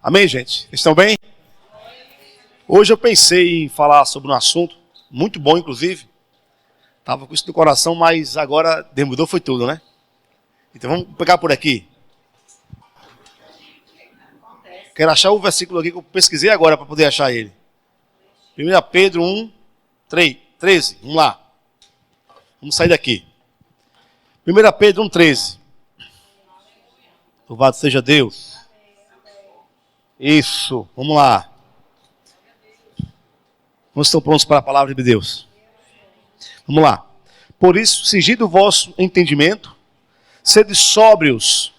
Amém, gente? Vocês estão bem? Hoje eu pensei em falar sobre um assunto muito bom, inclusive. Estava com isso no coração, mas agora demudou foi tudo, né? Então vamos pegar por aqui. Quero achar o versículo aqui que eu pesquisei agora para poder achar ele. 1 Pedro 1, 13. Vamos lá. Vamos sair daqui. 1 Pedro 1, 13. Louvado seja Deus. Isso, vamos lá. Nós estamos prontos para a palavra de Deus. Vamos lá. Por isso, cingido o vosso entendimento, sede sóbrios,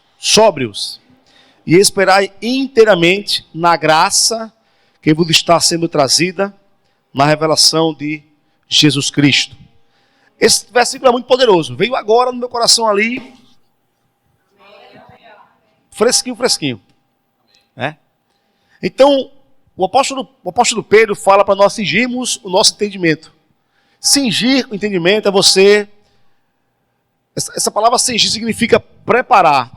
e esperai inteiramente na graça que vos está sendo trazida na revelação de Jesus Cristo. Esse versículo é muito poderoso. Veio agora no meu coração ali, fresquinho. Né? Então, o apóstolo Pedro fala para nós cingirmos o nosso entendimento. Cingir o entendimento é você... Essa palavra cingir significa preparar.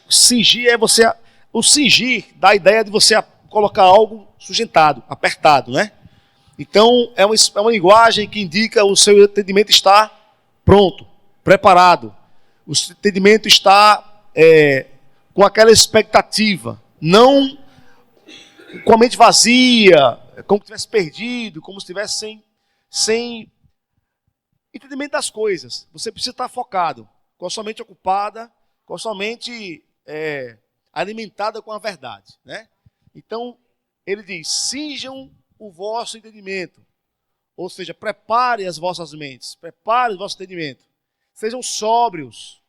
Cingir é você... O cingir dá a ideia de você colocar algo sustentado, apertado, né? Então, é uma linguagem que indica o seu entendimento está pronto, preparado. O seu entendimento está com aquela expectativa, não com a mente vazia, como se estivesse perdido, como se estivesse sem entendimento das coisas. Você precisa estar focado, com a sua mente ocupada, com a sua mente alimentada com a verdade, né? Então, ele diz, cinjam o vosso entendimento. Ou seja, prepare as vossas mentes, prepare o vosso entendimento. Sejam sóbrios.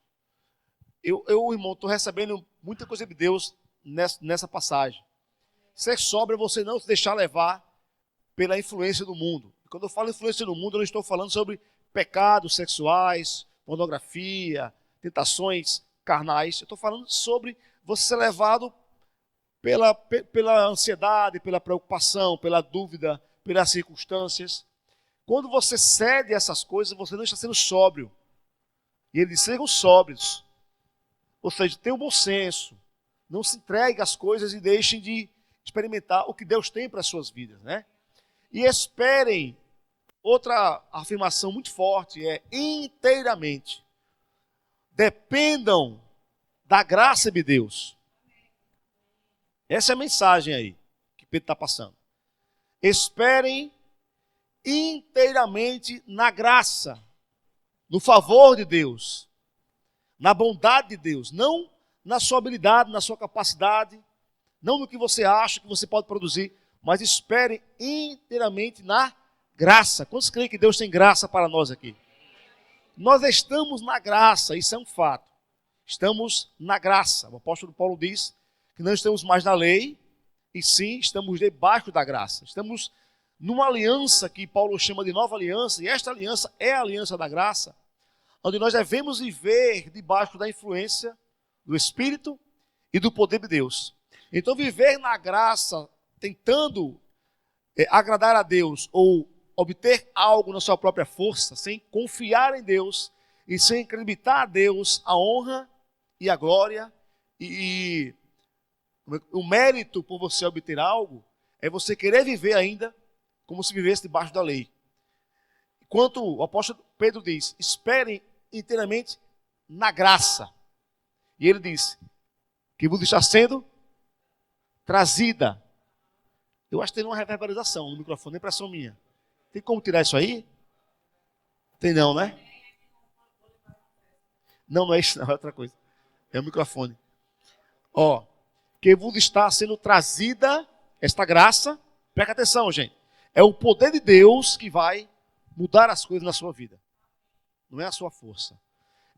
Eu irmão, estou recebendo muita coisa de Deus nessa passagem. Ser sóbrio é você não se deixar levar pela influência do mundo. E quando eu falo influência do mundo, eu não estou falando sobre pecados sexuais, pornografia, tentações carnais. Eu estou falando sobre você ser levado pela ansiedade, pela preocupação, pela dúvida, pelas circunstâncias. Quando você cede a essas coisas, você não está sendo sóbrio. E ele diz, sejam sóbrios. Ou seja, tenham bom senso. Não se entregue às coisas e deixem de experimentar o que Deus tem para as suas vidas, né? E esperem, outra afirmação muito forte é inteiramente. Dependam da graça de Deus. Essa é a mensagem aí que Pedro está passando. Esperem inteiramente na graça, no favor de Deus, na bondade de Deus, não na sua habilidade, na sua capacidade, não no que você acha que você pode produzir, mas espere inteiramente na graça. Quantos creem que Deus tem graça para nós aqui? Nós estamos na graça, isso é um fato. Estamos na graça. O apóstolo Paulo diz que não estamos mais na lei, e sim estamos debaixo da graça. Estamos numa aliança que Paulo chama de nova aliança, e esta aliança é a aliança da graça, onde nós devemos viver debaixo da influência do Espírito e do poder de Deus. Então, viver na graça, tentando agradar a Deus ou obter algo na sua própria força, sem confiar em Deus e sem acreditar a Deus a honra e a glória e o mérito por você obter algo, é você querer viver ainda como se vivesse debaixo da lei. Enquanto o apóstolo Pedro diz, esperem inteiramente na graça. E ele diz, que vos está sendo trazida. Eu acho que tem uma reverberação no microfone, é impressão minha. Tem como tirar isso aí? Tem não, né? Não é isso não, é outra coisa. É o microfone. Ó, que vos está sendo trazida esta graça. Presta atenção, gente. É o poder de Deus que vai mudar as coisas na sua vida. Não é a sua força.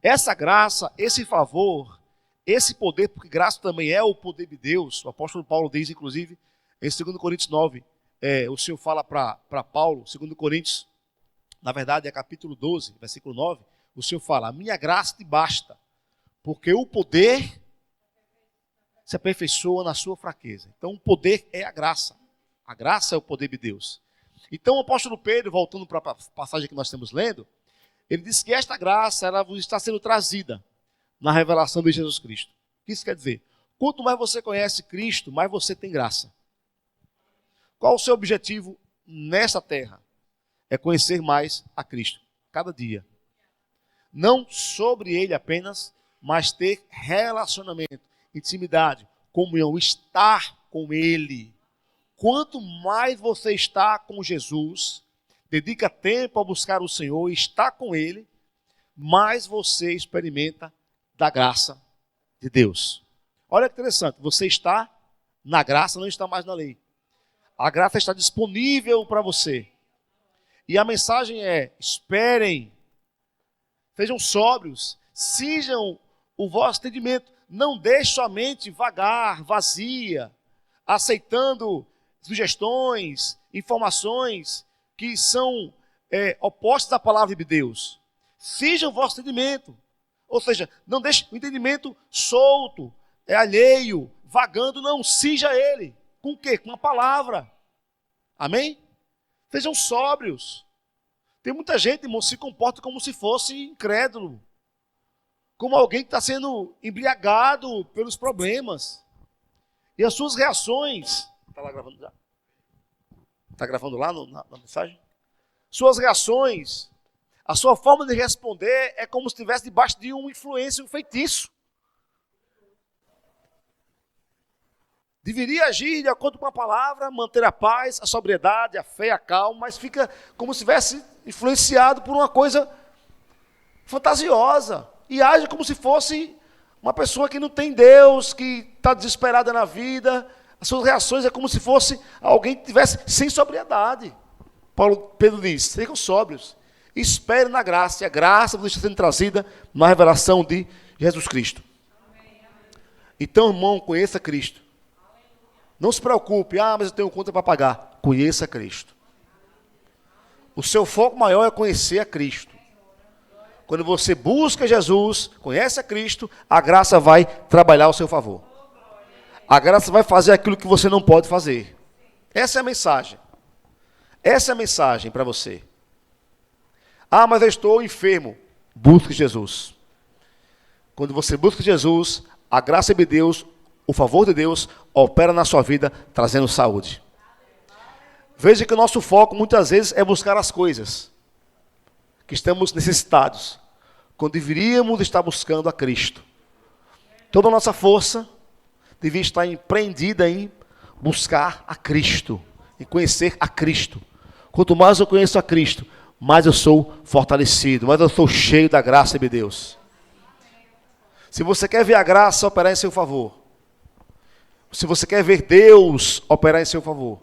Essa graça, esse favor, esse poder, porque graça também é o poder de Deus. O apóstolo Paulo diz, inclusive, em 2 Coríntios 9, o Senhor fala para Paulo, 2 Coríntios, na verdade é capítulo 12, versículo 9, o Senhor fala, a minha graça te basta, porque o poder se aperfeiçoa na sua fraqueza. Então o poder é a graça é o poder de Deus. Então o apóstolo Pedro, voltando para a passagem que nós estamos lendo, ele diz que esta graça ela está sendo trazida na revelação de Jesus Cristo. O que isso quer dizer? Quanto mais você conhece Cristo, mais você tem graça. Qual o seu objetivo nessa terra? É conhecer mais a Cristo, cada dia. Não sobre Ele apenas, mas ter relacionamento, intimidade, comunhão, estar com Ele. Quanto mais você está com Jesus, dedica tempo a buscar o Senhor e está com Ele, mais você experimenta da graça de Deus. Olha que interessante, você está na graça, não está mais na lei. A graça está disponível para você. E a mensagem é: esperem, sejam sóbrios, cinjam o vosso entendimento. Não deixe sua mente vagar, vazia, aceitando sugestões, informações que são opostas à palavra de Deus. Cinjam o vosso entendimento. Ou seja, não deixe o entendimento solto, alheio, vagando, não. Cinja ele. Com o quê? Com a palavra. Amém? Sejam sóbrios. Tem muita gente, irmão, se comporta como se fosse incrédulo. Como alguém que está sendo embriagado pelos problemas. E as suas reações... Está lá gravando já? Está gravando lá na mensagem? Suas reações, a sua forma de responder é como se estivesse debaixo de uma influência, um feitiço. Deveria agir de acordo com a palavra, manter a paz, a sobriedade, a fé, a calma, mas fica como se estivesse influenciado por uma coisa fantasiosa. E age como se fosse uma pessoa que não tem Deus, que está desesperada na vida. As suas reações é como se fosse alguém que estivesse sem sobriedade. Pedro diz: sejam sóbrios, espere na graça, e a graça está sendo trazida na revelação de Jesus Cristo. Então, irmão, conheça Cristo. Não se preocupe, mas eu tenho conta para pagar. Conheça Cristo. O seu foco maior é conhecer a Cristo. Quando você busca Jesus, conhece a Cristo, a graça vai trabalhar ao seu favor. A graça vai fazer aquilo que você não pode fazer. Essa é a mensagem. Essa é a mensagem para você. Mas eu estou enfermo. Busque Jesus. Quando você busca Jesus, a graça de Deus, o favor de Deus, opera na sua vida, trazendo saúde. Veja que o nosso foco muitas vezes é buscar as coisas que estamos necessitados, quando deveríamos estar buscando a Cristo. Toda a nossa força devia estar empreendida em buscar a Cristo, em conhecer a Cristo. Quanto mais eu conheço a Cristo, mais eu sou fortalecido, mais eu sou cheio da graça de Deus. Se você quer ver a graça operar em seu favor, se você quer ver Deus operar em seu favor,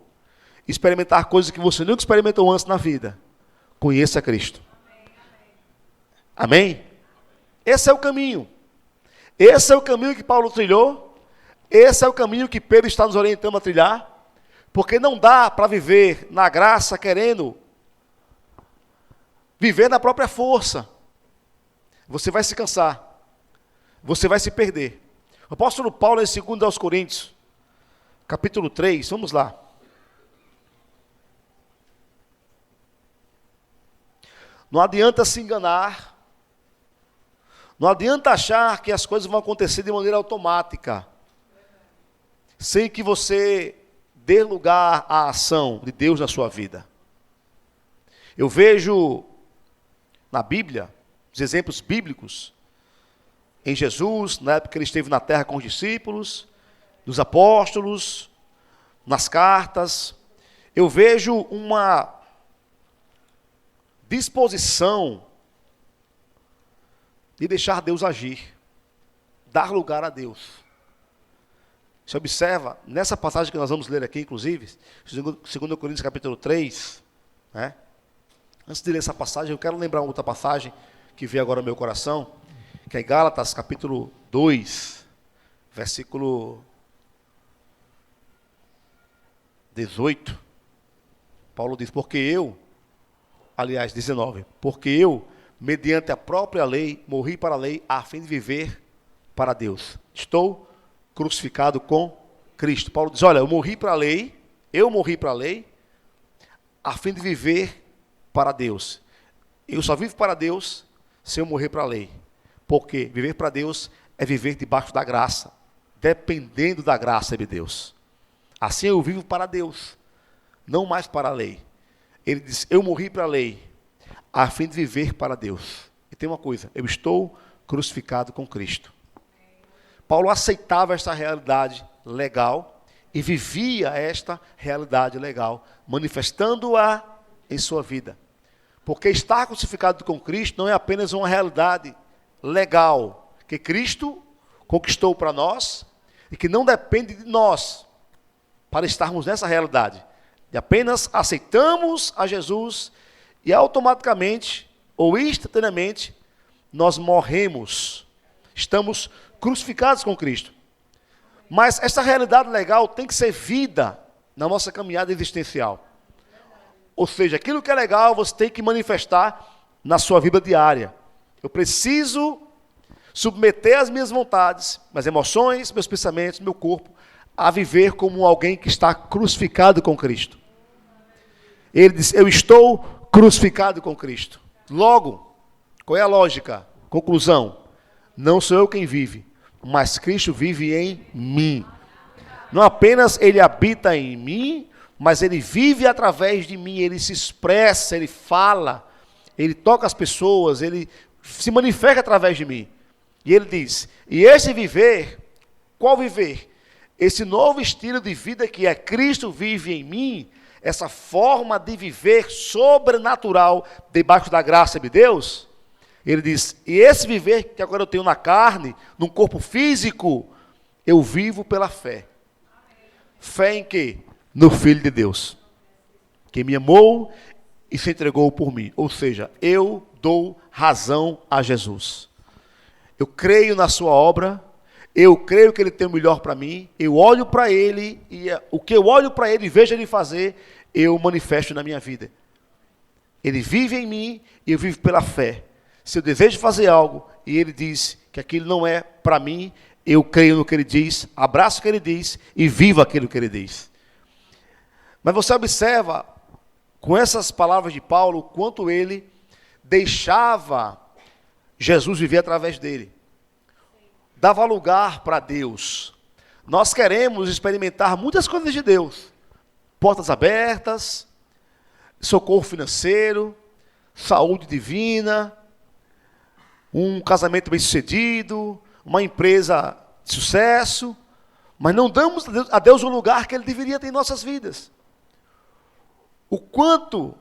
experimentar coisas que você nunca experimentou antes na vida, conheça Cristo. Amém? Esse é o caminho. Esse é o caminho que Paulo trilhou. Esse é o caminho que Pedro está nos orientando a trilhar. Porque não dá para viver na graça querendo viver na própria força. Você vai se cansar. Você vai se perder. O apóstolo Paulo, em 2 aos Coríntios, capítulo 3, vamos lá. Não adianta se enganar. Não adianta achar que as coisas vão acontecer de maneira automática, sem que você dê lugar à ação de Deus na sua vida. Eu vejo na Bíblia, os exemplos bíblicos, em Jesus, na época que ele esteve na terra com os discípulos, dos apóstolos, nas cartas, eu vejo uma disposição de deixar Deus agir, dar lugar a Deus. Você observa, nessa passagem que nós vamos ler aqui, inclusive, 2 Coríntios capítulo 3, né? Antes de ler essa passagem, eu quero lembrar outra passagem que veio agora no meu coração, que é Gálatas capítulo 2, versículo 18. Paulo diz: aliás, 19, porque eu, mediante a própria lei, morri para a lei, a fim de viver para Deus. Estou crucificado com Cristo. Paulo diz: olha, eu morri para a lei, a fim de viver para Deus. Eu só vivo para Deus se eu morrer para a lei. Porque viver para Deus é viver debaixo da graça dependendo da graça de Deus. Assim eu vivo para Deus, não mais para a lei. Ele diz, eu morri para a lei, a fim de viver para Deus. E tem uma coisa, eu estou crucificado com Cristo. Paulo aceitava esta realidade legal e vivia esta realidade legal, manifestando-a em sua vida. Porque estar crucificado com Cristo não é apenas uma realidade legal, que Cristo conquistou para nós e que não depende de nós para estarmos nessa realidade. E apenas aceitamos a Jesus e automaticamente ou instantaneamente nós morremos. Estamos crucificados com Cristo. Mas essa realidade legal tem que ser vida na nossa caminhada existencial. Ou seja, aquilo que é legal você tem que manifestar na sua vida diária. Eu preciso submeter as minhas vontades, minhas emoções, meus pensamentos, meu corpo, a viver como alguém que está crucificado com Cristo. Ele diz, eu estou crucificado com Cristo. Logo, qual é a lógica? Conclusão, não sou eu quem vive, mas Cristo vive em mim. Não apenas Ele habita em mim, mas Ele vive através de mim, Ele se expressa, Ele fala, Ele toca as pessoas, Ele se manifesta através de mim. E Ele diz, e esse viver, qual viver? Esse novo estilo de vida que é Cristo vive em mim, essa forma de viver sobrenatural debaixo da graça de Deus, Ele diz, e esse viver que agora eu tenho na carne, num corpo físico, eu vivo pela fé. Fé em quê? No Filho de Deus, que me amou e se entregou por mim. Ou seja, eu dou razão a Jesus. Eu creio na sua obra, eu creio que Ele tem o melhor para mim, eu olho para Ele e o que eu olho para Ele e vejo Ele fazer, eu manifesto na minha vida. Ele vive em mim e eu vivo pela fé. Se eu desejo fazer algo e Ele diz que aquilo não é para mim, eu creio no que Ele diz, abraço o que Ele diz e vivo aquilo que Ele diz. Mas você observa, com essas palavras de Paulo, o quanto ele deixava Jesus viver através dele. Dava lugar para Deus. Nós queremos experimentar muitas coisas de Deus. Portas abertas, socorro financeiro, saúde divina, um casamento bem-sucedido, uma empresa de sucesso, mas não damos a Deus o lugar que Ele deveria ter em nossas vidas. O quanto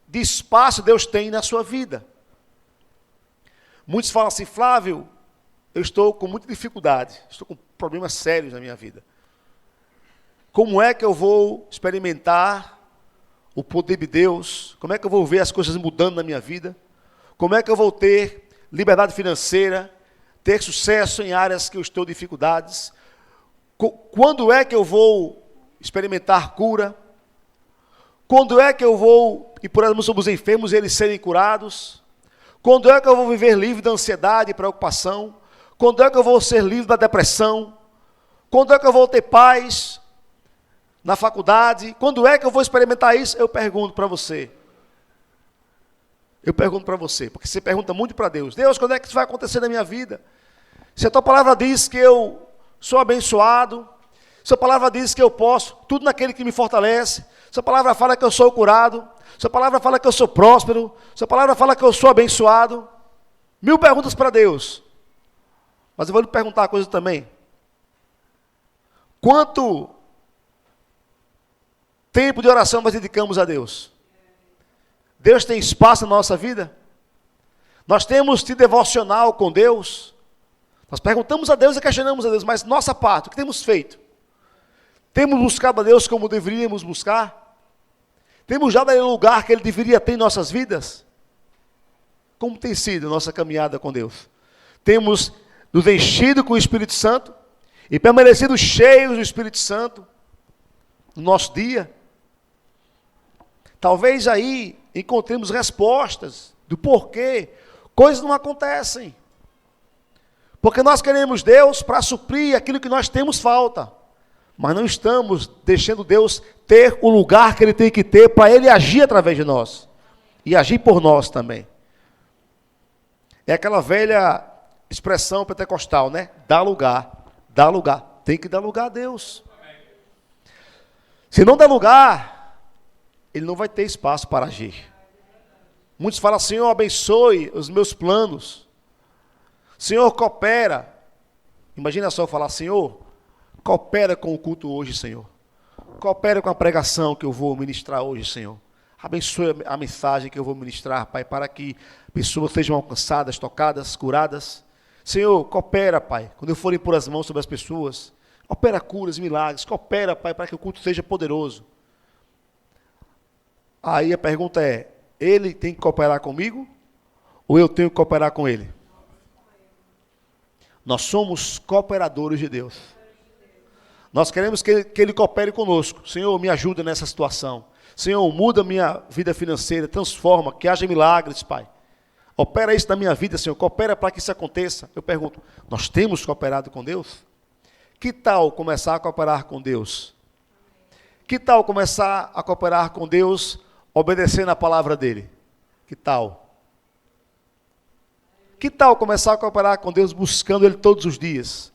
de espaço Deus tem na sua vida. Muitos falam assim, Flávio, eu estou com muita dificuldade, estou com problemas sérios na minha vida. Como é que eu vou experimentar o poder de Deus? Como é que eu vou ver as coisas mudando na minha vida? Como é que eu vou ter liberdade financeira, ter sucesso em áreas que eu estou em dificuldades? Quando é que eu vou experimentar cura? Quando é que eu vou, e por exemplo, sobre os enfermos, eles serem curados? Quando é que eu vou viver livre da ansiedade e preocupação? Quando é que eu vou ser livre da depressão? Quando é que eu vou ter paz na faculdade? Quando é que eu vou experimentar isso? Eu pergunto para você. Eu pergunto para você, porque você pergunta muito para Deus. Deus, quando é que isso vai acontecer na minha vida? Se a tua palavra diz que eu sou abençoado, se a palavra diz que eu posso, tudo naquele que me fortalece, se a palavra fala que eu sou curado, se a palavra fala que eu sou próspero, se a palavra fala que eu sou abençoado, 1000 perguntas para Deus. Mas eu vou lhe perguntar uma coisa também. Quanto tempo de oração nós dedicamos a Deus? Deus tem espaço na nossa vida? Nós temos tido devocional com Deus? Nós perguntamos a Deus e questionamos a Deus, mas nossa parte, o que temos feito? Temos buscado a Deus como deveríamos buscar? Temos dado a Ele o lugar que Ele deveria ter em nossas vidas? Como tem sido a nossa caminhada com Deus? Temos nos enchido com o Espírito Santo e permanecido cheios do Espírito Santo no nosso dia? Talvez aí encontremos respostas do porquê coisas não acontecem. Porque nós queremos Deus para suprir aquilo que nós temos falta. Mas não estamos deixando Deus ter o lugar que Ele tem que ter para Ele agir através de nós. E agir por nós também. É aquela velha expressão pentecostal, né? Dá lugar, dá lugar. Tem que dar lugar a Deus. Se não der lugar, ele não vai ter espaço para agir. Muitos falam, Senhor, abençoe os meus planos. Senhor, coopera. Imagina só eu falar, Senhor, coopera com o culto hoje, Senhor. Coopera com a pregação que eu vou ministrar hoje, Senhor. Abençoe a mensagem que eu vou ministrar, Pai, para que pessoas sejam alcançadas, tocadas, curadas. Senhor, coopera, Pai, quando eu for impor as mãos sobre as pessoas. Opera curas e milagres. Coopera, Pai, para que o culto seja poderoso. Aí a pergunta é, ele tem que cooperar comigo ou eu tenho que cooperar com ele? Nós somos cooperadores de Deus. Nós queremos que ele coopere conosco. Senhor, me ajuda nessa situação. Senhor, muda minha vida financeira, transforma, que haja milagres, Pai. Opera isso na minha vida, Senhor, coopera para que isso aconteça. Eu pergunto, nós temos cooperado com Deus? Que tal começar a cooperar com Deus? Que tal começar a cooperar com Deus, obedecendo a palavra dEle? Que tal? Que tal começar a cooperar com Deus, buscando Ele todos os dias?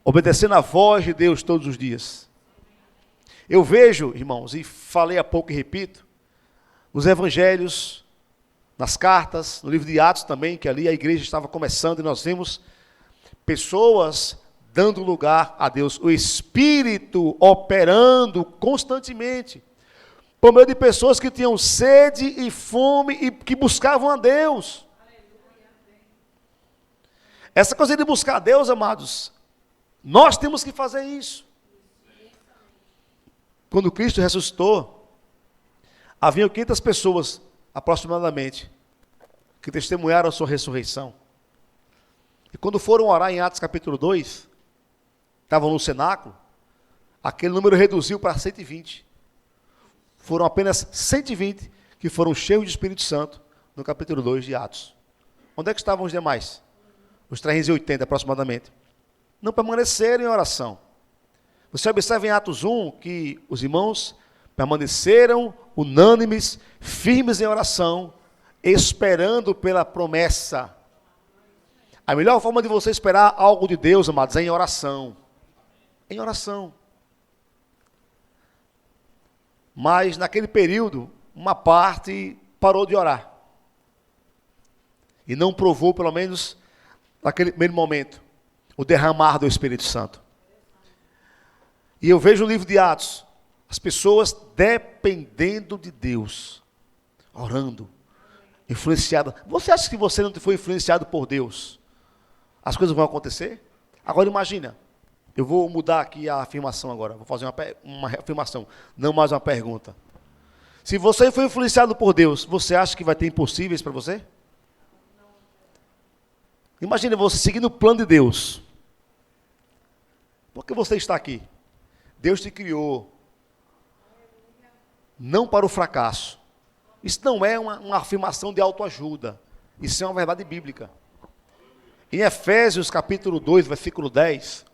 Obedecendo a voz de Deus todos os dias. Eu vejo, irmãos, e falei há pouco e repito, os evangelhos, nas cartas, no livro de Atos também, que ali a igreja estava começando, e nós vemos pessoas dando lugar a Deus, o Espírito operando constantemente, por meio de pessoas que tinham sede e fome e que buscavam a Deus. Essa coisa de buscar a Deus, amados, nós temos que fazer isso. Quando Cristo ressuscitou, haviam 500 pessoas, aproximadamente, que testemunharam a sua ressurreição. E quando foram orar em Atos capítulo 2, estavam no cenáculo, aquele número reduziu para 120. Foram apenas 120 que foram cheios de Espírito Santo no capítulo 2 de Atos. Onde é que estavam os demais? Os 380 aproximadamente. Não permaneceram em oração. Você observa em Atos 1 que os irmãos permaneceram unânimes, firmes em oração, esperando pela promessa. A melhor forma de você esperar algo de Deus, amados, é em oração. Em oração. Mas naquele período, uma parte parou de orar. E não provou, pelo menos, naquele primeiro momento, o derramar do Espírito Santo. E eu vejo no livro de Atos, as pessoas dependendo de Deus, orando, influenciadas. Você acha que você não foi influenciado por Deus? As coisas vão acontecer? Agora imagina, eu vou mudar aqui a afirmação agora, vou fazer uma afirmação, não mais uma pergunta. Se você foi influenciado por Deus, você acha que vai ter impossíveis para você? Imagina você seguindo o plano de Deus. Por que você está aqui? Deus te criou não para o fracasso. Isso não é uma afirmação de autoajuda. Isso é uma verdade bíblica. Em Efésios capítulo 2, versículo 10,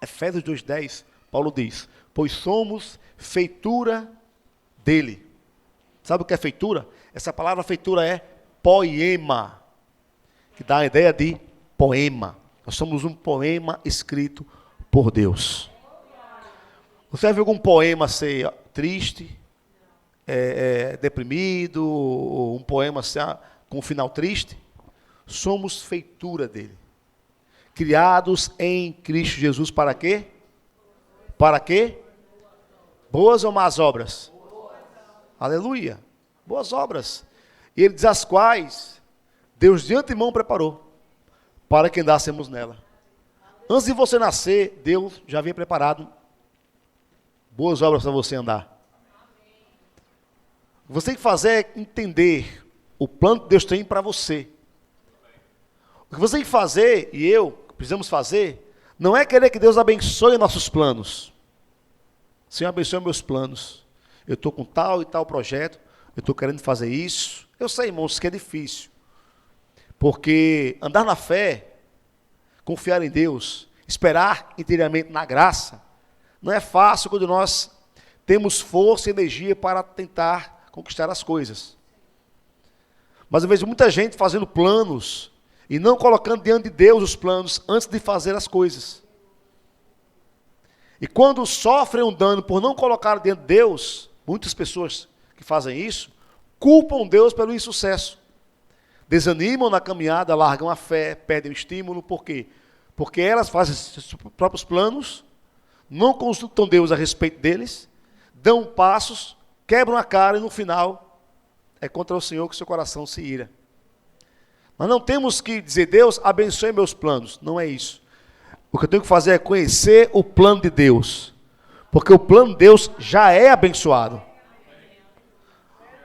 Efésios 2:10, Paulo diz, pois somos feitura dele. Sabe o que é feitura? Essa palavra feitura é poema, que dá a ideia de poema. Nós somos um poema escrito por Deus. Você já viu algum poema ser triste, deprimido, ou um poema ser com um final triste? Somos feitura dele. Criados em Cristo Jesus para quê? Para quê? Boas ou más obras? Aleluia. Boas obras. E ele diz as quais Deus de antemão preparou para que andássemos nela. Antes de você nascer, Deus já havia preparado boas obras para você andar. Você tem que fazer é entender o plano que Deus tem para você. O que você tem que fazer, e eu, precisamos fazer, não é querer que Deus abençoe nossos planos. Senhor, abençoe meus planos. Eu estou com tal e tal projeto, eu estou querendo fazer isso. Eu sei, irmãos, que é difícil. Porque andar na fé, confiar em Deus, esperar inteiramente na graça, não é fácil quando nós temos força e energia para tentar conquistar as coisas. Mas eu vejo muita gente fazendo planos e não colocando diante de Deus os planos antes de fazer as coisas. E quando sofrem um dano por não colocar dentro de Deus, muitas pessoas que fazem isso, culpam Deus pelo insucesso. Desanimam na caminhada, largam a fé, perdem o estímulo. Por quê? Porque elas fazem seus próprios planos, não consultam Deus a respeito deles, dão passos, quebram a cara e no final é contra o Senhor que seu coração se ira. Nós não temos que dizer, Deus, abençoe meus planos. Não é isso. O que eu tenho que fazer é conhecer o plano de Deus. Porque o plano de Deus já é abençoado.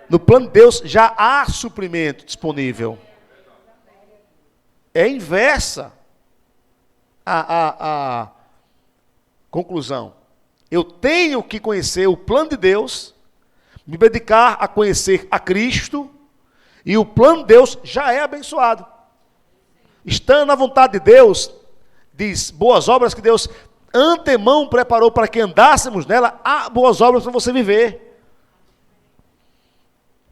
No plano de Deus já há suprimento disponível. É inversa a conclusão. Eu tenho que conhecer o plano de Deus, me dedicar a conhecer a Cristo, e o plano de Deus já é abençoado. Estando na vontade de Deus, diz, boas obras que Deus antemão preparou para que andássemos nela, há boas obras para você viver.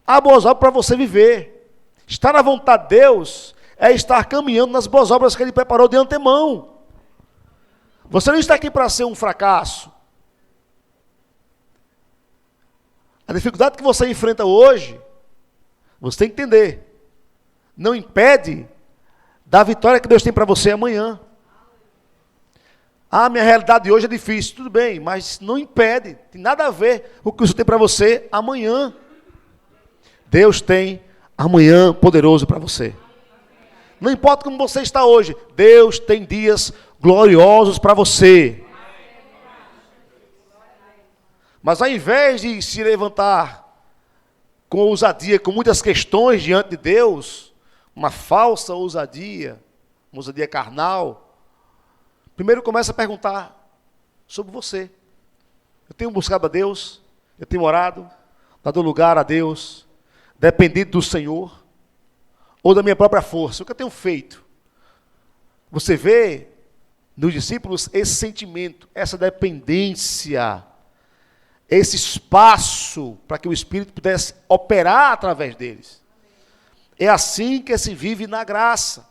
Há boas obras para você viver. Estar na vontade de Deus é estar caminhando nas boas obras que Ele preparou de antemão. Você não está aqui para ser um fracasso. A dificuldade que você enfrenta hoje, você tem que entender, não impede da vitória que Deus tem para você amanhã. Ah, minha realidade de hoje é difícil, tudo bem, mas não impede, tem nada a ver com o que Deus tem para você amanhã. Deus tem amanhã poderoso para você. Não importa como você está hoje, Deus tem dias gloriosos para você. Mas ao invés de se levantar com ousadia, com muitas questões diante de Deus, uma falsa ousadia, uma ousadia carnal, primeiro começa a perguntar sobre você. Eu tenho buscado a Deus, eu tenho orado, dado lugar a Deus, dependido do Senhor, ou da minha própria força, o que eu tenho feito? Você vê nos discípulos esse sentimento, essa dependência, esse espaço para que o Espírito pudesse operar através deles. É assim que se vive na graça.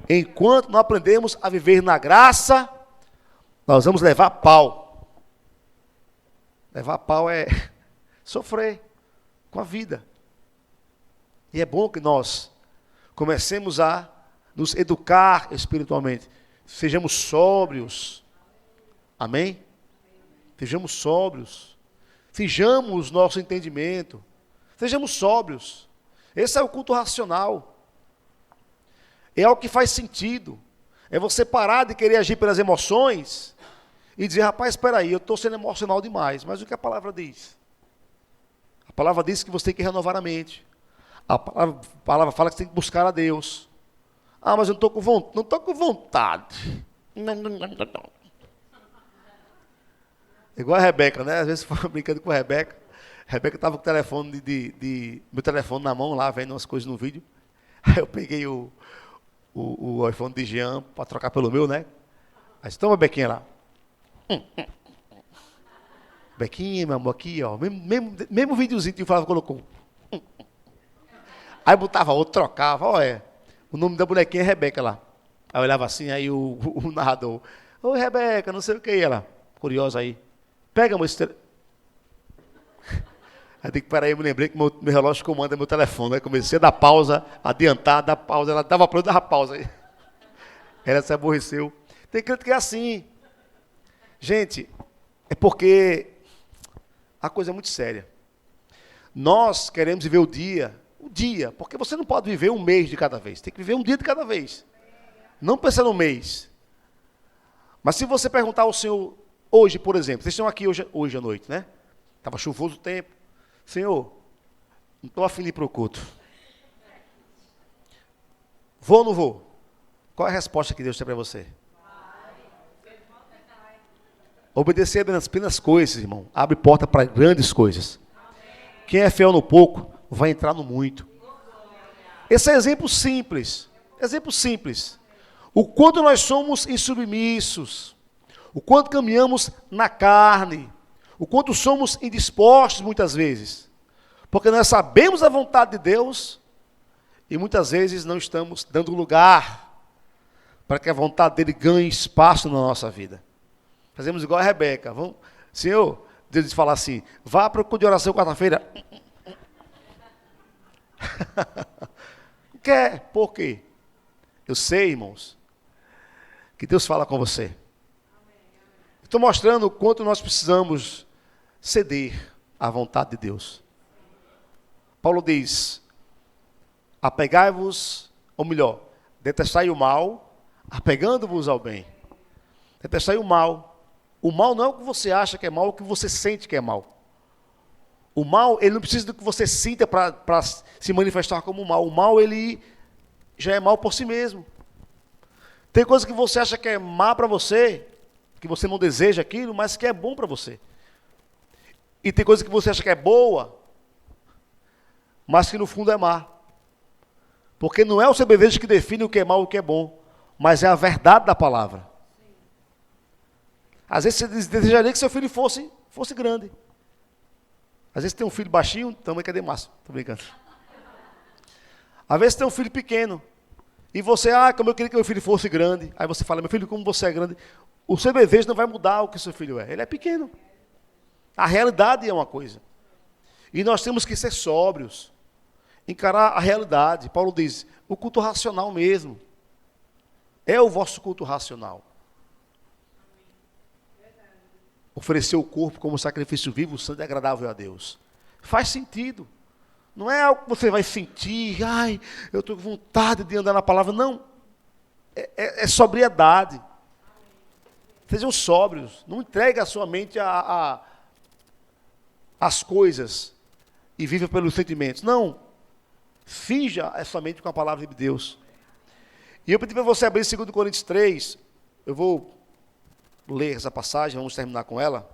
Enquanto não aprendemos a viver na graça, nós vamos levar pau. Levar pau é sofrer com a vida. E é bom que nós comecemos a nos educar espiritualmente. Sejamos sóbrios. Amém? Sejamos sóbrios. Fijamos nosso entendimento. Sejamos sóbrios. Esse é o culto racional. É o que faz sentido. É você parar de querer agir pelas emoções e dizer, rapaz, espera aí, eu estou sendo emocional demais. Mas o que a palavra diz? A palavra diz que você tem que renovar a mente. A palavra fala que você tem que buscar a Deus. Ah, mas eu não estou com vontade. Não estou com vontade. Não. Igual a Rebeca, né? Às vezes eu brincando com a Rebeca. A Rebeca estava com o telefone meu telefone na mão lá, vendo umas coisas no vídeo. Aí eu peguei o iPhone de Jean para trocar pelo meu, né? Aí toma a Bequinha lá. Bequinha, meu amor, aqui, ó. Mesmo videozinho que o Flávio colocou. Aí botava outro, trocava, olha. O nome da bonequinha é Rebeca lá. Aí eu olhava assim, aí o narrador. Ô Rebeca, não sei o que, ela. Curiosa aí. Pega, meu Aí tem que parar aí, eu me lembrei que meu relógio comanda meu telefone. Aí comecei a dar pausa, adiantar, dar pausa. Ela dava pronto, dava pausa aí. Ela se aborreceu. Tem crente que é assim. Gente, é porque a coisa é muito séria. Nós queremos viver o dia, porque você não pode viver um mês de cada vez. Tem que viver um dia de cada vez. Não pensa no mês. Mas se você perguntar ao Senhor, hoje, por exemplo, vocês estão aqui hoje à noite, né? Estava chuvoso o tempo. Senhor, não estou afim de ir para o culto. Vou ou não vou? Qual é a resposta que Deus tem para você? Obedecer nas pequenas coisas, irmão, abre porta para grandes coisas. Quem é fiel no pouco, vai entrar no muito. Esse é exemplo simples. Exemplo simples. O quanto nós somos insubmissos. O quanto caminhamos na carne. O quanto somos indispostos muitas vezes. Porque nós sabemos a vontade de Deus e muitas vezes não estamos dando lugar para que a vontade dele ganhe espaço na nossa vida. Fazemos igual a Rebeca. Vamos, Senhor, Deus fala assim, vá para o culto de oração quarta-feira. Quer? Por quê? Eu sei, irmãos, que Deus fala com você. Estou mostrando o quanto nós precisamos ceder à vontade de Deus. Paulo diz, apegai-vos, ou melhor, detestai o mal, apegando-vos ao bem. Detestai o mal. O mal não é o que você acha que é mal, é o que você sente que é mal. O mal, ele não precisa do que você sinta para se manifestar como mal. O mal, ele já é mal por si mesmo. Tem coisa que você acha que é má para você, que você não deseja aquilo, mas que é bom para você. E tem coisa que você acha que é boa, mas que no fundo é má. Porque não é o seu desejo que define o que é mal e o que é bom, mas é a verdade da palavra. Às vezes você desejaria que seu filho fosse grande. Às vezes tem um filho baixinho, também cadê massa? Estou brincando. Às vezes tem um filho pequeno. E você, como eu queria que meu filho fosse grande. Aí você fala, meu filho, como você é grande? O seu desejo não vai mudar o que seu filho é. Ele é pequeno. A realidade é uma coisa. E nós temos que ser sóbrios. Encarar a realidade. Paulo diz, o culto racional mesmo. É o vosso culto racional. Oferecer o corpo como sacrifício vivo, santo e agradável a Deus. Faz sentido. Não é algo que você vai sentir, eu estou com vontade de andar na palavra. Não. É sobriedade. Sejam sóbrios. Não entregue a sua mente às coisas e viva pelos sentimentos. Não. Finja a sua mente com a palavra de Deus. E eu pedi para você abrir 2 Coríntios 3. Eu vou ler essa passagem, vamos terminar com ela.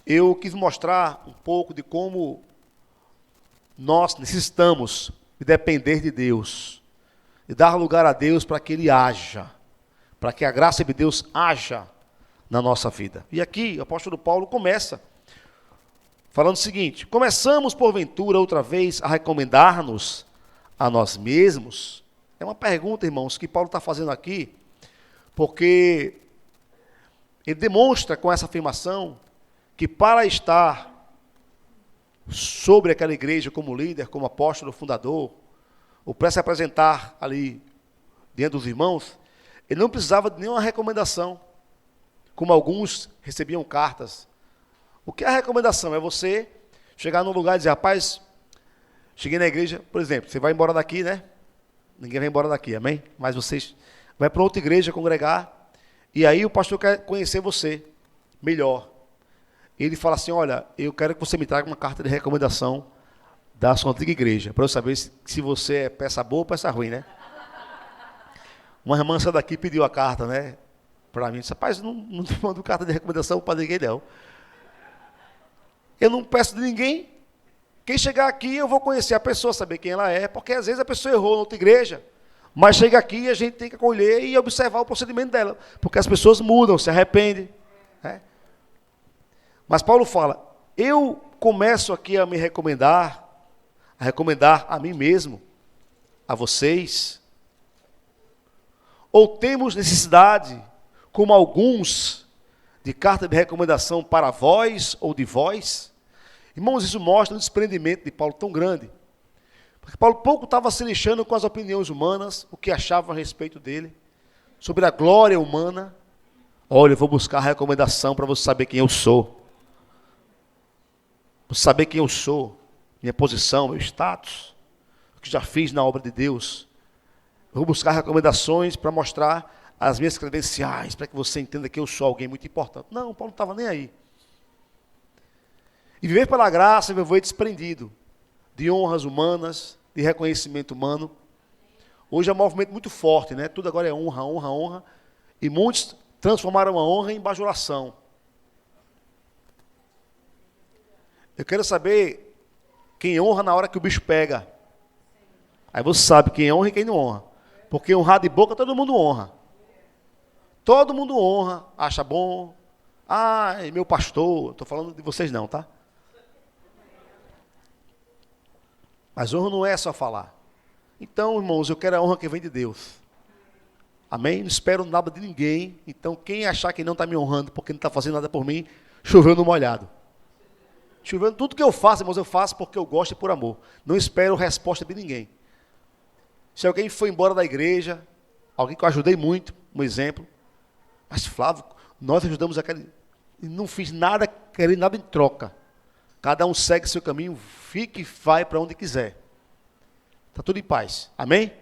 Eu quis mostrar um pouco de como nós necessitamos de depender de Deus, de dar lugar a Deus para que Ele haja, para que a graça de Deus haja na nossa vida. E aqui o apóstolo Paulo começa falando o seguinte, começamos porventura outra vez a recomendar-nos a nós mesmos? É uma pergunta, irmãos, que Paulo está fazendo aqui, porque ele demonstra com essa afirmação que para estar sobre aquela igreja como líder, como apóstolo fundador, ou para se apresentar ali diante dos irmãos, ele não precisava de nenhuma recomendação, como alguns recebiam cartas. O que é a recomendação? É você chegar num lugar e dizer, rapaz, cheguei na igreja, por exemplo, você vai embora daqui, né? Ninguém vai embora daqui, amém? Mas vocês vai para outra igreja congregar, e aí o pastor quer conhecer você melhor. Ele fala assim, olha, eu quero que você me traga uma carta de recomendação da sua antiga igreja, para eu saber se você é peça boa ou peça ruim, né? Uma irmã essa daqui pediu a carta, né? Para mim, disse, rapaz, não mando carta de recomendação para ninguém, não. Eu não peço de ninguém. Quem chegar aqui, eu vou conhecer a pessoa, saber quem ela é, porque às vezes a pessoa errou na outra igreja, mas chega aqui e a gente tem que acolher e observar o procedimento dela, porque as pessoas mudam, se arrependem. Né? Mas Paulo fala, eu começo aqui a me recomendar a mim mesmo, a vocês, ou temos necessidade, como alguns, de carta de recomendação para vós ou de vós? Irmãos, isso mostra um desprendimento de Paulo tão grande. Porque Paulo pouco estava se lixando com as opiniões humanas, o que achavam a respeito dele, sobre a glória humana. Olha, eu vou buscar recomendação para você saber quem eu sou. Para saber quem eu sou, minha posição, meu status, o que já fiz na obra de Deus. Eu vou buscar recomendações para mostrar as minhas credenciais, para que você entenda que eu sou alguém muito importante. Não, Paulo não estava nem aí. E viver pela graça, viver desprendido de honras humanas, de reconhecimento humano. Hoje é um movimento muito forte, né? Tudo agora é honra, honra, honra. E muitos transformaram a honra em bajulação. Eu quero saber quem honra na hora que o bicho pega. Aí você sabe quem honra e quem não honra. Porque honrar de boca todo mundo honra. Todo mundo honra, acha bom. Meu pastor, estou falando de vocês não, tá? Mas honra não é só falar. Então, irmãos, eu quero a honra que vem de Deus. Amém? Não espero nada de ninguém. Então, quem achar que não está me honrando porque não está fazendo nada por mim, choveu no molhado. Chovendo, tudo que eu faço, irmãos, eu faço porque eu gosto e por amor. Não espero resposta de ninguém. Se alguém foi embora da igreja, alguém que eu ajudei muito, um exemplo, mas Flávio, nós ajudamos aquele, e não fiz nada, querendo nada em troca. Cada um segue seu caminho, fique e vai para onde quiser. Está tudo em paz. Amém?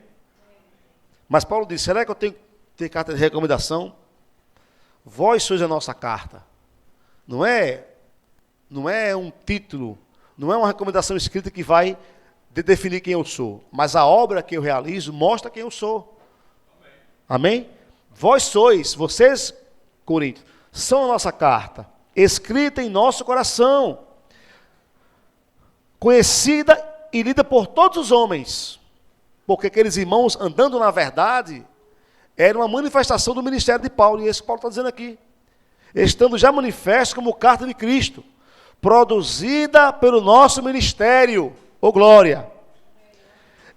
Mas Paulo disse, será que eu tenho que ter carta de recomendação? Vós sois a nossa carta. Não é um título, não é uma recomendação escrita que vai definir quem eu sou. Mas a obra que eu realizo mostra quem eu sou. Amém? Vós sois, vocês, Coríntios, são a nossa carta, escrita em nosso coração, conhecida e lida por todos os homens, porque aqueles irmãos andando na verdade, era uma manifestação do ministério de Paulo, e esse Paulo está dizendo aqui, estando já manifesto como carta de Cristo, produzida pelo nosso ministério, ô glória,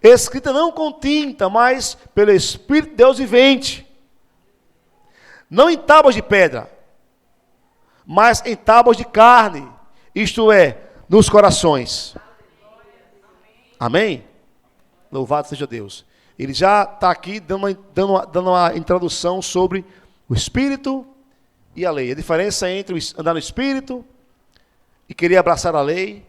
escrita não com tinta, mas pelo Espírito de Deus vivente, não em tábuas de pedra, mas em tábuas de carne, isto é, nos corações. Amém? Louvado seja Deus. Ele já está aqui dando uma introdução sobre o Espírito e a lei. A diferença entre andar no Espírito e querer abraçar a lei.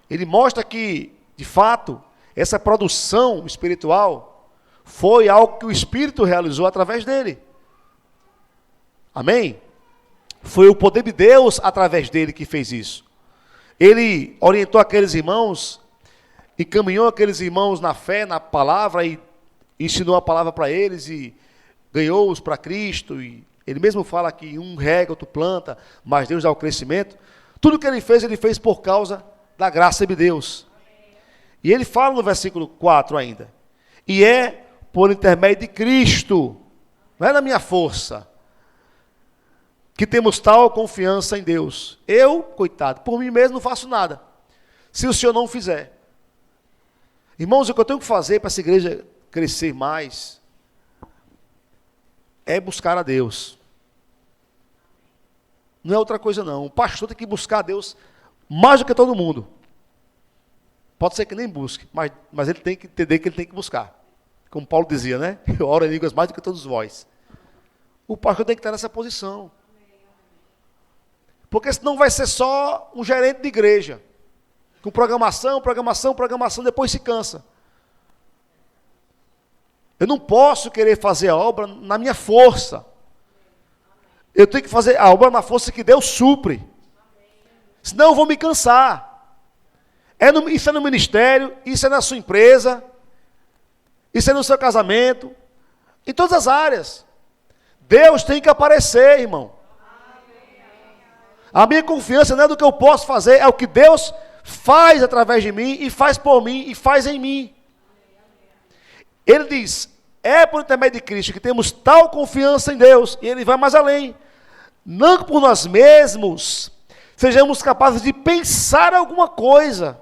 Ele mostra que, de fato, essa produção espiritual foi algo que o Espírito realizou através dele. Amém? Foi o poder de Deus através dele que fez isso. Ele orientou aqueles irmãos, encaminhou aqueles irmãos na fé, na palavra, e ensinou a palavra para eles, e ganhou-os para Cristo, e ele mesmo fala que um rega, outro planta, mas Deus dá o crescimento. Tudo que ele fez por causa da graça de Deus. E ele fala no versículo 4 ainda, e é por intermédio de Cristo, não é na minha força, que temos tal confiança em Deus. Eu, coitado, por mim mesmo não faço nada, se o Senhor não fizer. Irmãos, o que eu tenho que fazer para essa igreja crescer mais, é buscar a Deus. Não é outra coisa não, o pastor tem que buscar a Deus mais do que todo mundo. Pode ser que nem busque, mas ele tem que entender que ele tem que buscar. Como Paulo dizia, né? Eu oro em línguas mais do que todos vós. O pastor tem que estar nessa posição. Porque senão vai ser só um gerente de igreja. Com programação, depois se cansa. Eu não posso querer fazer a obra na minha força. Eu tenho que fazer a obra na força que Deus supre. Senão eu vou me cansar. Isso é no ministério, isso é na sua empresa, isso é no seu casamento, em todas as áreas. Deus tem que aparecer, irmão. A minha confiança não é do que eu posso fazer, é o que Deus faz através de mim, e faz por mim, e faz em mim. Ele diz, é por intermédio de Cristo que temos tal confiança em Deus, e ele vai mais além. Não que por nós mesmos sejamos capazes de pensar alguma coisa,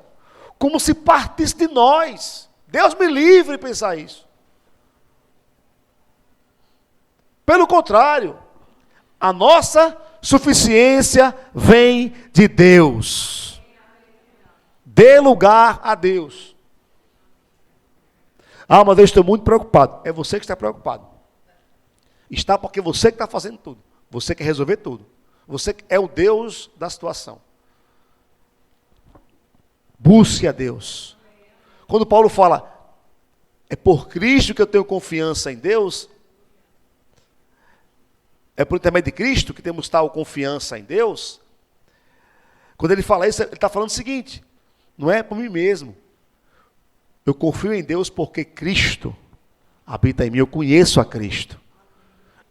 como se partisse de nós. Deus me livre de pensar isso. Pelo contrário, a nossa suficiência vem de Deus. Dê lugar a Deus. Ah, mas eu estou muito preocupado. É você que está preocupado. Está porque você que está fazendo tudo. Você quer resolver tudo. Você é o Deus da situação. Busque a Deus. Quando Paulo fala, é por Cristo que eu tenho confiança em Deus, é por intermédio de Cristo que temos tal confiança em Deus. Quando ele fala isso, ele está falando o seguinte, não é por mim mesmo. Eu confio em Deus porque Cristo habita em mim, eu conheço a Cristo.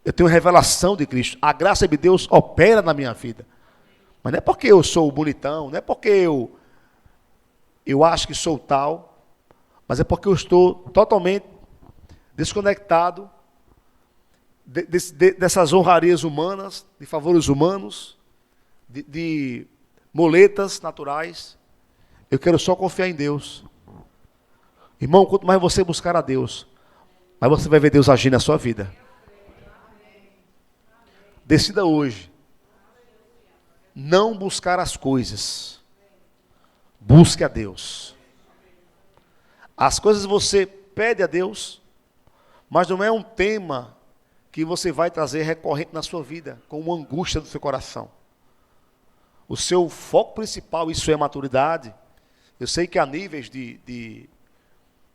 Eu tenho revelação de Cristo. A graça de Deus opera na minha vida. Mas não é porque eu sou bonitão, não é porque eu acho que sou tal, mas é porque eu estou totalmente desconectado dessas honrarias humanas, de favores humanos, de moletas naturais. Eu quero só confiar em Deus. Irmão, quanto mais você buscar a Deus, mais você vai ver Deus agir na sua vida. Decida hoje não buscar as coisas. Busque a Deus. As coisas você pede a Deus, mas não é um tema que você vai trazer recorrente na sua vida, com uma angústia do seu coração. O seu foco principal, isso é maturidade. Eu sei que há níveis de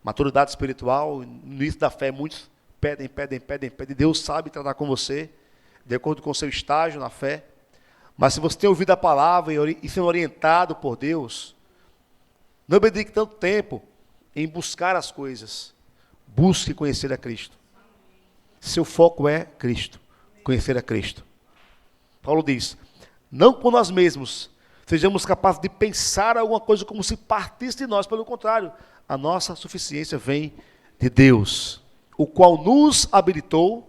maturidade espiritual, no início da fé, muitos pedem. Deus sabe tratar com você, de acordo com o seu estágio na fé. Mas se você tem ouvido a palavra e sendo orientado por Deus, não dedique tanto tempo em buscar as coisas. Busque conhecer a Cristo. Seu foco é Cristo, conhecer a Cristo. Paulo diz, não por nós mesmos sejamos capazes de pensar alguma coisa como se partisse de nós, pelo contrário, a nossa suficiência vem de Deus, o qual nos habilitou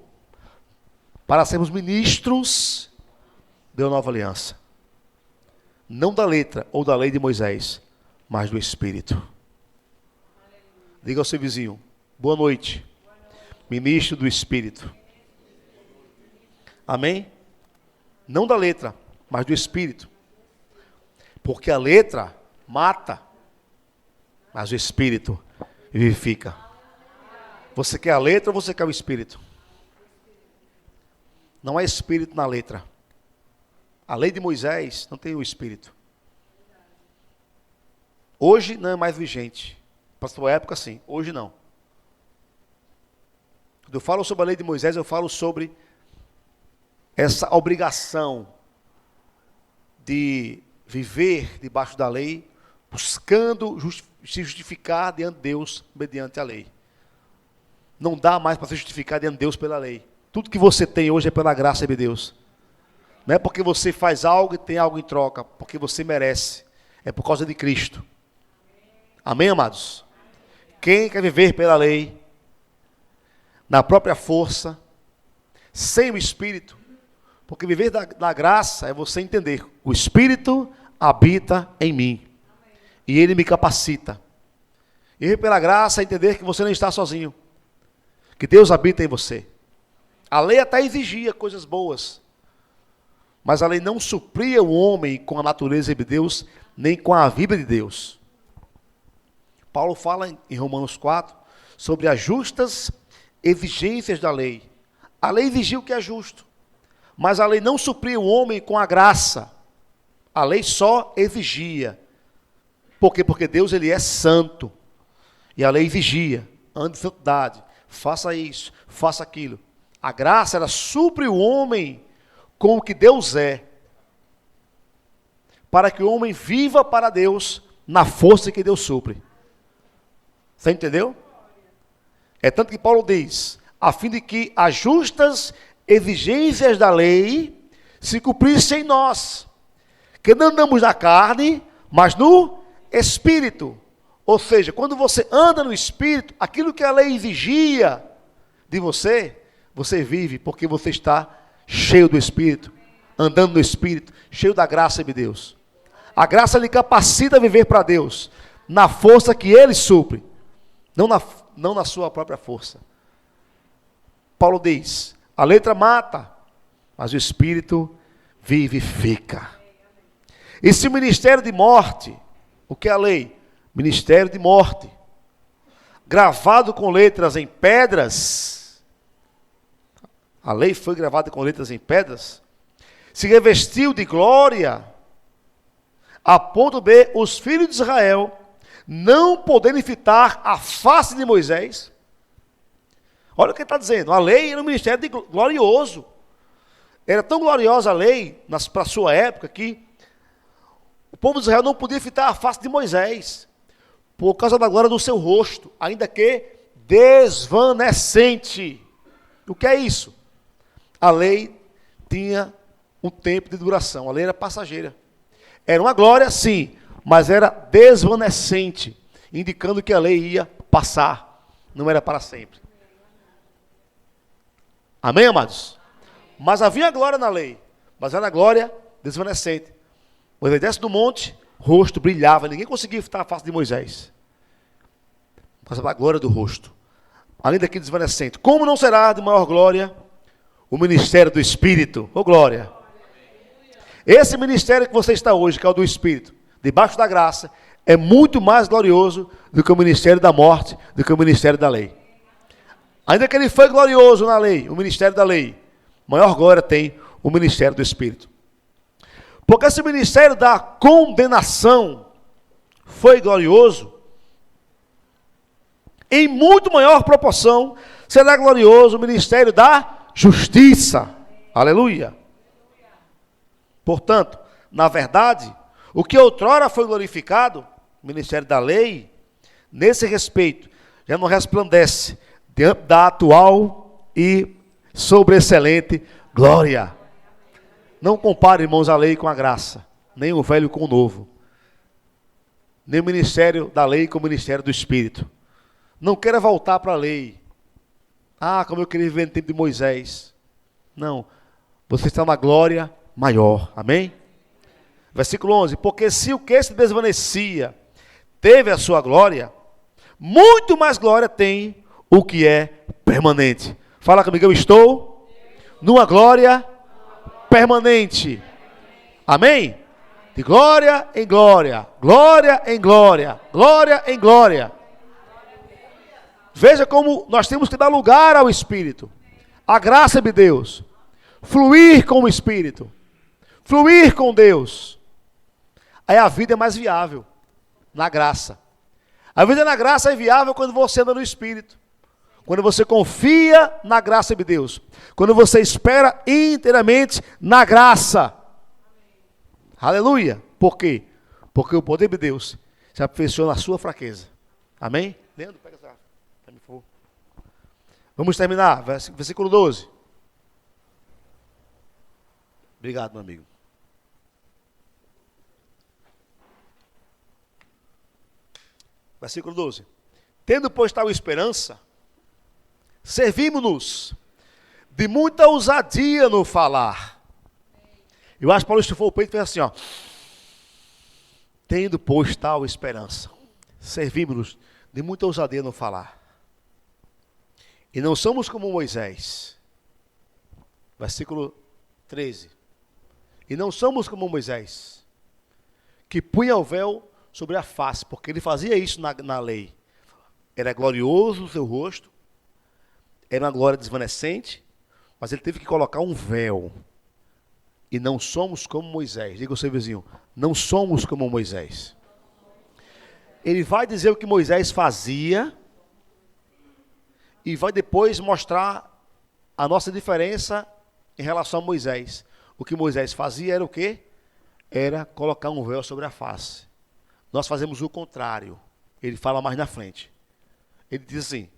para sermos ministros da nova aliança. Não da letra ou da lei de Moisés, mas do Espírito. Diga ao seu vizinho, boa noite, ministro do Espírito. Amém? Não da letra, mas do Espírito. Porque a letra mata, mas o Espírito vivifica. Você quer a letra ou você quer o Espírito? Não há Espírito na letra. A lei de Moisés não tem o Espírito. Hoje não é mais vigente. Para a sua época, sim. Hoje não. Quando eu falo sobre a lei de Moisés, eu falo sobre essa obrigação de viver debaixo da lei, buscando se justificar diante de Deus mediante a lei. Não dá mais para se justificar diante de Deus pela lei. Tudo que você tem hoje é pela graça de Deus. Não é porque você faz algo e tem algo em troca, porque você merece. É por causa de Cristo. Amém, amados? Quem quer viver pela lei, na própria força, sem o Espírito, porque viver na graça é você entender, o Espírito habita em mim, e Ele me capacita. E viver pela graça é entender que você não está sozinho, que Deus habita em você. A lei até exigia coisas boas, mas a lei não supria o homem com a natureza de Deus, nem com a vida de Deus. Paulo fala em Romanos 4 sobre as justas exigências da lei. A lei exigia o que é justo, mas a lei não supria o homem com a graça. A lei só exigia. Por quê? Porque Deus, ele é santo. E a lei exigia, ande em santidade, faça isso, faça aquilo. A graça, ela supre o homem com o que Deus é, para que o homem viva para Deus na força que Deus supre. Você entendeu? É tanto que Paulo diz, a fim de que as justas exigências da lei se cumprissem em nós, que não andamos na carne, mas no Espírito. Ou seja, quando você anda no Espírito, aquilo que a lei exigia de você, você vive porque você está cheio do Espírito, andando no Espírito, cheio da graça de Deus. A graça lhe capacita a viver para Deus, na força que Ele supre, não na sua própria força. Paulo diz, a letra mata, mas o Espírito vivifica. E se o ministério de morte, o que é a lei? Ministério de morte, gravado com letras em pedras, a lei foi gravada com letras em pedras, se revestiu de glória, a ponto de os filhos de Israel não poderem fitar a face de Moisés. Olha o que ele está dizendo, a lei era um ministério glorioso, era tão gloriosa a lei, para a sua época, que o povo de Israel não podia fitar a face de Moisés, por causa da glória do seu rosto, ainda que desvanecente. O que é isso? A lei tinha um tempo de duração, a lei era passageira. Era uma glória, sim, mas era desvanecente, indicando que a lei ia passar, não era para sempre. Amém, amados? Mas havia glória na lei, mas era glória desvanecente. Moisés desce do monte, rosto brilhava, ninguém conseguia fitar a face de Moisés. Mas a glória do rosto, além daquele desvanecente. Como não será de maior glória O ministério do Espírito. Ô glória! Esse ministério que você está hoje, que é o do Espírito, debaixo da graça, é muito mais glorioso do que o ministério da morte, do que o ministério da lei. Ainda que ele foi glorioso na lei, o ministério da lei, maior glória tem o ministério do Espírito. Porque esse ministério da condenação foi glorioso, em muito maior proporção será glorioso o ministério da justiça. Aleluia! Portanto, na verdade, o que outrora foi glorificado, o ministério da lei, nesse respeito, já não resplandece diante da atual e sobreexcelente glória. Não compare, irmãos, a lei com a graça, nem o velho com o novo, nem o ministério da lei com o ministério do Espírito. Não queira voltar para a lei. Ah, como eu queria viver no tempo de Moisés. Não, você está na glória maior, amém? Versículo 11, porque se o que se desvanecia teve a sua glória, muito mais glória tem o que é permanente. Fala comigo, eu estou numa glória permanente. Amém? De glória em glória, glória em glória, glória em glória. Veja como nós temos que dar lugar ao Espírito. A graça de Deus. Fluir com o Espírito. Fluir com Deus. Aí a vida é mais viável. Na graça. A vida na graça é viável quando você anda no Espírito. Quando você confia na graça de Deus. Quando você espera inteiramente na graça. Aleluia. Por quê? Porque o poder de Deus se aperfeiçoa na sua fraqueza. Amém? Leandro, pega essa. Vamos terminar. Versículo 12. Obrigado, meu amigo. Versículo 12. Tendo, pois, tal esperança, servimos-nos de muita ousadia no falar. Eu acho que Paulo estufou o peito e fez assim, ó. Tendo, pois, tal esperança, servimos-nos de muita ousadia no falar. E não somos como Moisés. Versículo 13. E não somos como Moisés, que punha o véu sobre a face, porque ele fazia isso na lei. Era glorioso o seu rosto, era uma glória desvanecente, mas ele teve que colocar um véu. E não somos como Moisés. Diga ao seu vizinho, não somos como Moisés. Ele vai dizer o que Moisés fazia e vai depois mostrar a nossa diferença em relação a Moisés. O que Moisés fazia era o quê? Era colocar um véu sobre a face. Nós fazemos o contrário. Ele fala mais na frente. Ele diz assim,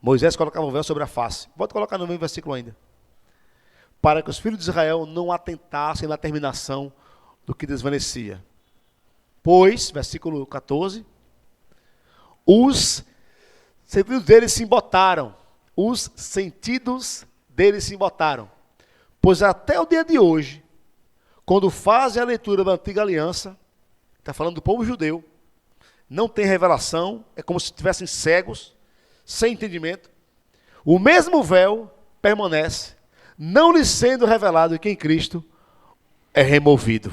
Moisés colocava um véu sobre a face. Pode colocar no mesmo versículo ainda. Para que os filhos de Israel não atentassem na terminação do que desvanecia. Pois, versículo 14, os sentidos deles se embotaram. Os sentidos deles se embotaram. Pois até o dia de hoje, quando fazem a leitura da antiga aliança, está falando do povo judeu, não tem revelação, é como se estivessem cegos, sem entendimento. O mesmo véu permanece, não lhes sendo revelado que em Cristo é removido.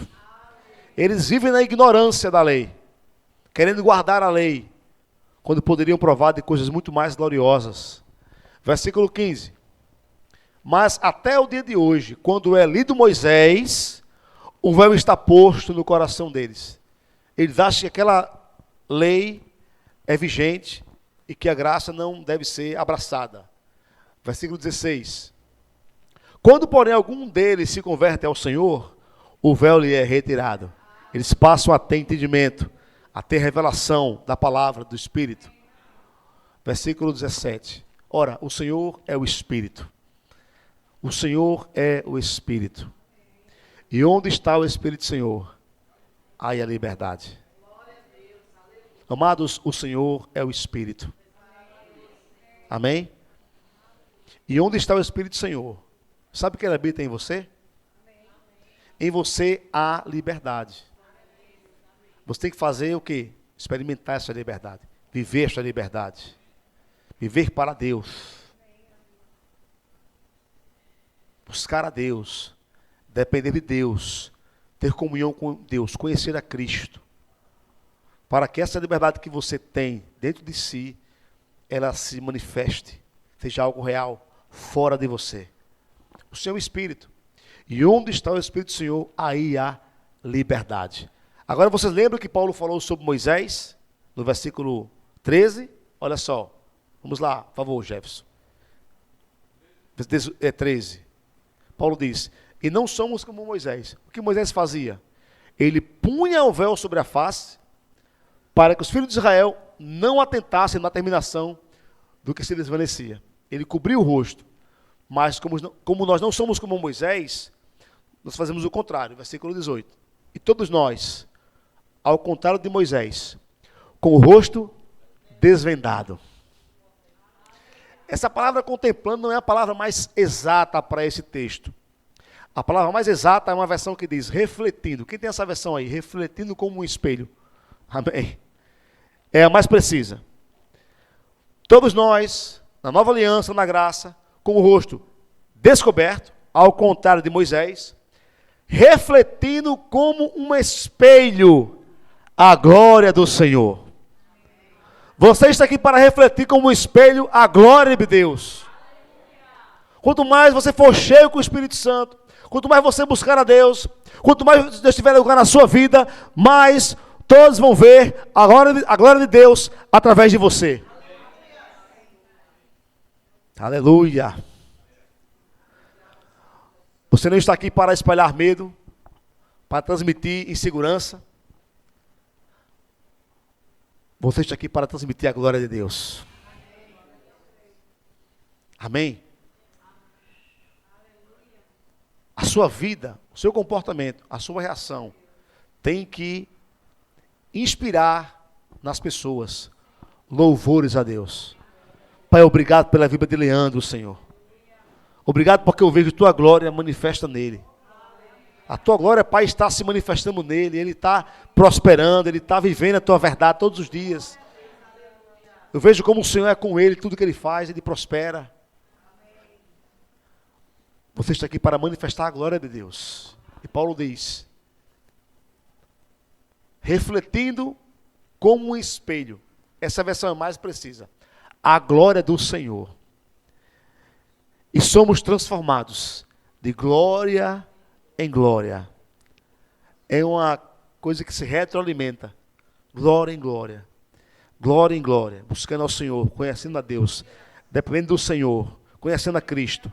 Eles vivem na ignorância da lei, querendo guardar a lei, quando poderiam provar de coisas muito mais gloriosas. Versículo 15. Mas até o dia de hoje, quando é lido Moisés, o véu está posto no coração deles. Eles acham que aquela lei é vigente e que a graça não deve ser abraçada. Versículo 16. Quando, porém, algum deles se converte ao Senhor, o véu lhe é retirado. Eles passam a ter entendimento, a ter revelação da palavra, do Espírito. Versículo 17. Ora, o Senhor é o Espírito. O Senhor é o Espírito. E onde está o Espírito do Senhor? Aí a liberdade. Amados, o Senhor é o Espírito. Amém? E onde está o Espírito do Senhor? Sabe que ele habita em você? Em você há liberdade. Você tem que fazer o quê? Experimentar essa liberdade. Viver essa liberdade. Viver para Deus. buscar a Deus, depender de Deus, ter comunhão com Deus, conhecer a Cristo, para que essa liberdade que você tem dentro de si, ela se manifeste, seja algo real, fora de você. O Senhor é o Espírito. E onde está o Espírito do Senhor, aí há liberdade. Agora vocês lembram que Paulo falou sobre Moisés, no versículo 13? Olha só, vamos lá, por favor, Jefferson. 13. Paulo diz, e não somos como Moisés. O que Moisés fazia? Ele punha o véu sobre a face, para que os filhos de Israel não atentassem na terminação do que se desvanecia. Ele cobriu o rosto. Mas como nós não somos como Moisés, nós fazemos o contrário. Versículo 18. E todos nós, ao contrário de Moisés, com o rosto desvendado. Essa palavra contemplando não é a palavra mais exata para esse texto. A palavra mais exata é uma versão que diz refletindo. Quem tem essa versão aí? Refletindo como um espelho. Amém. É a mais precisa. Todos nós, na nova aliança, na graça, com o rosto descoberto, ao contrário de Moisés, refletindo como um espelho a glória do Senhor. Você está aqui para refletir como um espelho a glória de Deus. Quanto mais você for cheio com o Espírito Santo, quanto mais você buscar a Deus, quanto mais Deus estiver lugar na sua vida, mais todos vão ver a glória de Deus através de você. Aleluia. Você não está aqui para espalhar medo, para transmitir insegurança. Você está aqui para transmitir a glória de Deus. Amém? A sua vida, o seu comportamento, a sua reação tem que inspirar nas pessoas louvores a Deus. Pai, obrigado pela vida de Leandro, Senhor. Obrigado porque eu vejo tua glória manifesta nele. A tua glória, Pai, está se manifestando nele. Ele está prosperando, ele está vivendo a tua verdade todos os dias. Eu vejo como o Senhor é com ele, tudo que ele faz, ele prospera. Você está aqui para manifestar a glória de Deus. E Paulo diz, refletindo como um espelho. Essa versão é mais precisa. A glória do Senhor. E somos transformados de glória em glória. É uma coisa que se retroalimenta. Glória em glória. Glória em glória. Buscando ao Senhor, conhecendo a Deus, dependendo do Senhor, conhecendo a Cristo.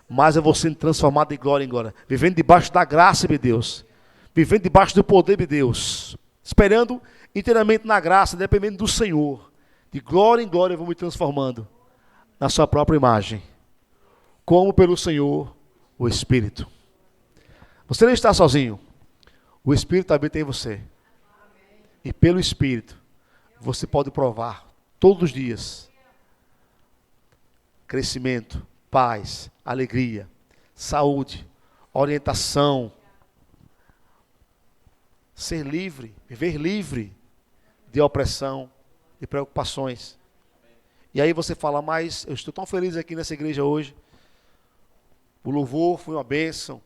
Mas eu vou sendo transformado de glória em glória. Vivendo debaixo da graça de Deus. Vivendo debaixo do poder de Deus. Esperando inteiramente na graça, dependendo do Senhor. De glória em glória eu vou me transformando na sua própria imagem. Como pelo Senhor, o Espírito. Você não está sozinho. O Espírito habita em você. E pelo Espírito, você pode provar todos os dias crescimento, paz, alegria, saúde, orientação. Ser livre, viver livre de opressão, de preocupações. E aí você fala, mas eu estou tão feliz aqui nessa igreja hoje. O louvor foi uma bênção.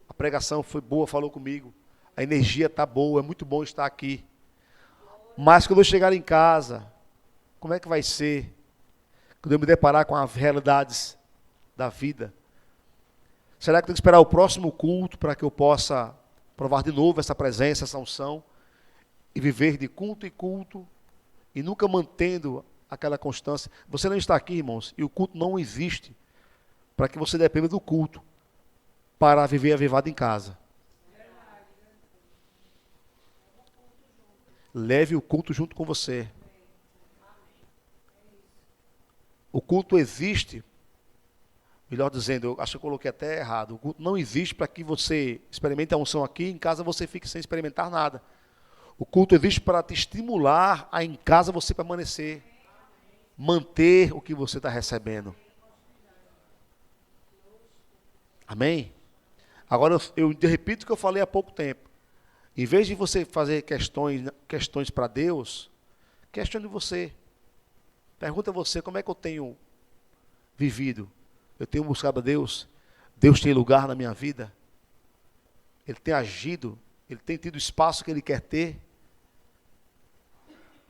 A pregação foi boa, falou comigo. A energia está boa, é muito bom estar aqui. Mas quando eu chegar em casa, como é que vai ser? Quando eu me deparar com as realidades da vida. Será que eu tenho que esperar o próximo culto para que eu possa provar de novo essa presença, essa unção? E viver de culto em culto e nunca mantendo aquela constância. Você não está aqui, irmãos, e o culto não existe para que você dependa do culto para viver avivado em casa. Leve o culto junto com você. O culto existe, melhor dizendo, eu acho que eu coloquei até errado. O culto não existe para que você experimente a unção aqui, em casa você fique sem experimentar nada. O culto existe para te estimular a em casa você permanecer, manter o que você está recebendo. Amém? Agora eu repito o que eu falei há pouco tempo. Em vez de você fazer questões para Deus, questione você. Pergunta a você, como é que eu tenho vivido? Eu tenho buscado a Deus? Deus tem lugar na minha vida? Ele tem agido? Ele tem tido o espaço que Ele quer ter?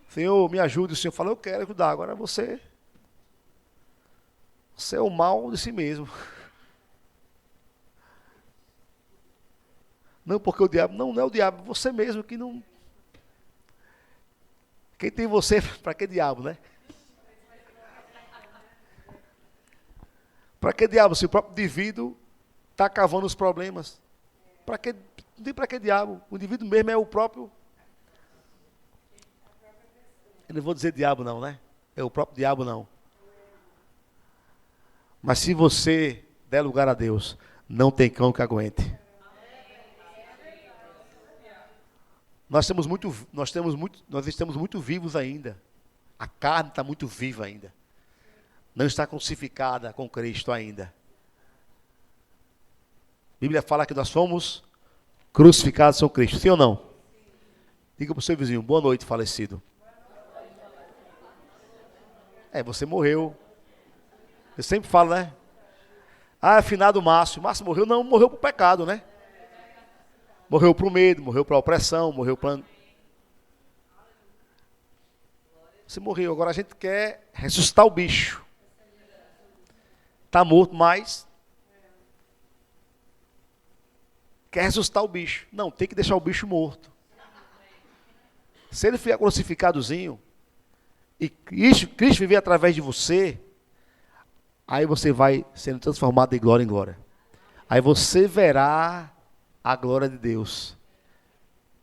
Senhor, me ajude. O Senhor fala, eu quero ajudar. Agora você é o mal de si mesmo. Não porque o diabo, não é o diabo, você mesmo que não... Quem tem você, para que diabo, né? Para que diabo? Se o próprio indivíduo está cavando os problemas. Para que, não tem para que diabo? O indivíduo mesmo é o próprio... Eu não vou dizer diabo não, né? É o próprio diabo não. Mas se você der lugar a Deus, não tem cão que aguente. Nós estamos muito vivos ainda. A carne está muito viva ainda. Não está crucificada com Cristo ainda. A Bíblia fala que nós fomos crucificados com Cristo. Sim ou não? Diga para o seu vizinho, boa noite, falecido. Você morreu. Eu sempre falo, né? Afinado Márcio. Márcio morreu? Não, morreu por pecado, né? Morreu para o medo, morreu para a opressão, morreu para... Você morreu, agora a gente quer ressuscitar o bicho. Está morto, mas... Quer ressuscitar o bicho. Não, tem que deixar o bicho morto. Se ele ficar crucificadozinho, e Cristo viver através de você, aí você vai sendo transformado de glória em glória. Aí você verá a glória de Deus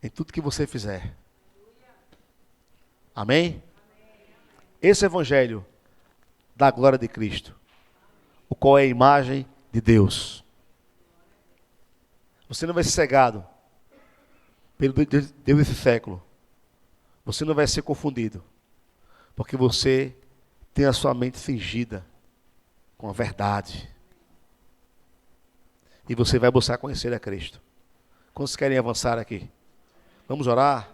em tudo que você fizer. Amém? Esse é o evangelho da glória de Cristo, o qual é a imagem de Deus. Você não vai ser cegado pelo Deus desse século. Você não vai ser confundido, porque você tem a sua mente cingida com a verdade. E você vai buscar conhecer a Cristo. Quantos querem avançar aqui? Vamos orar?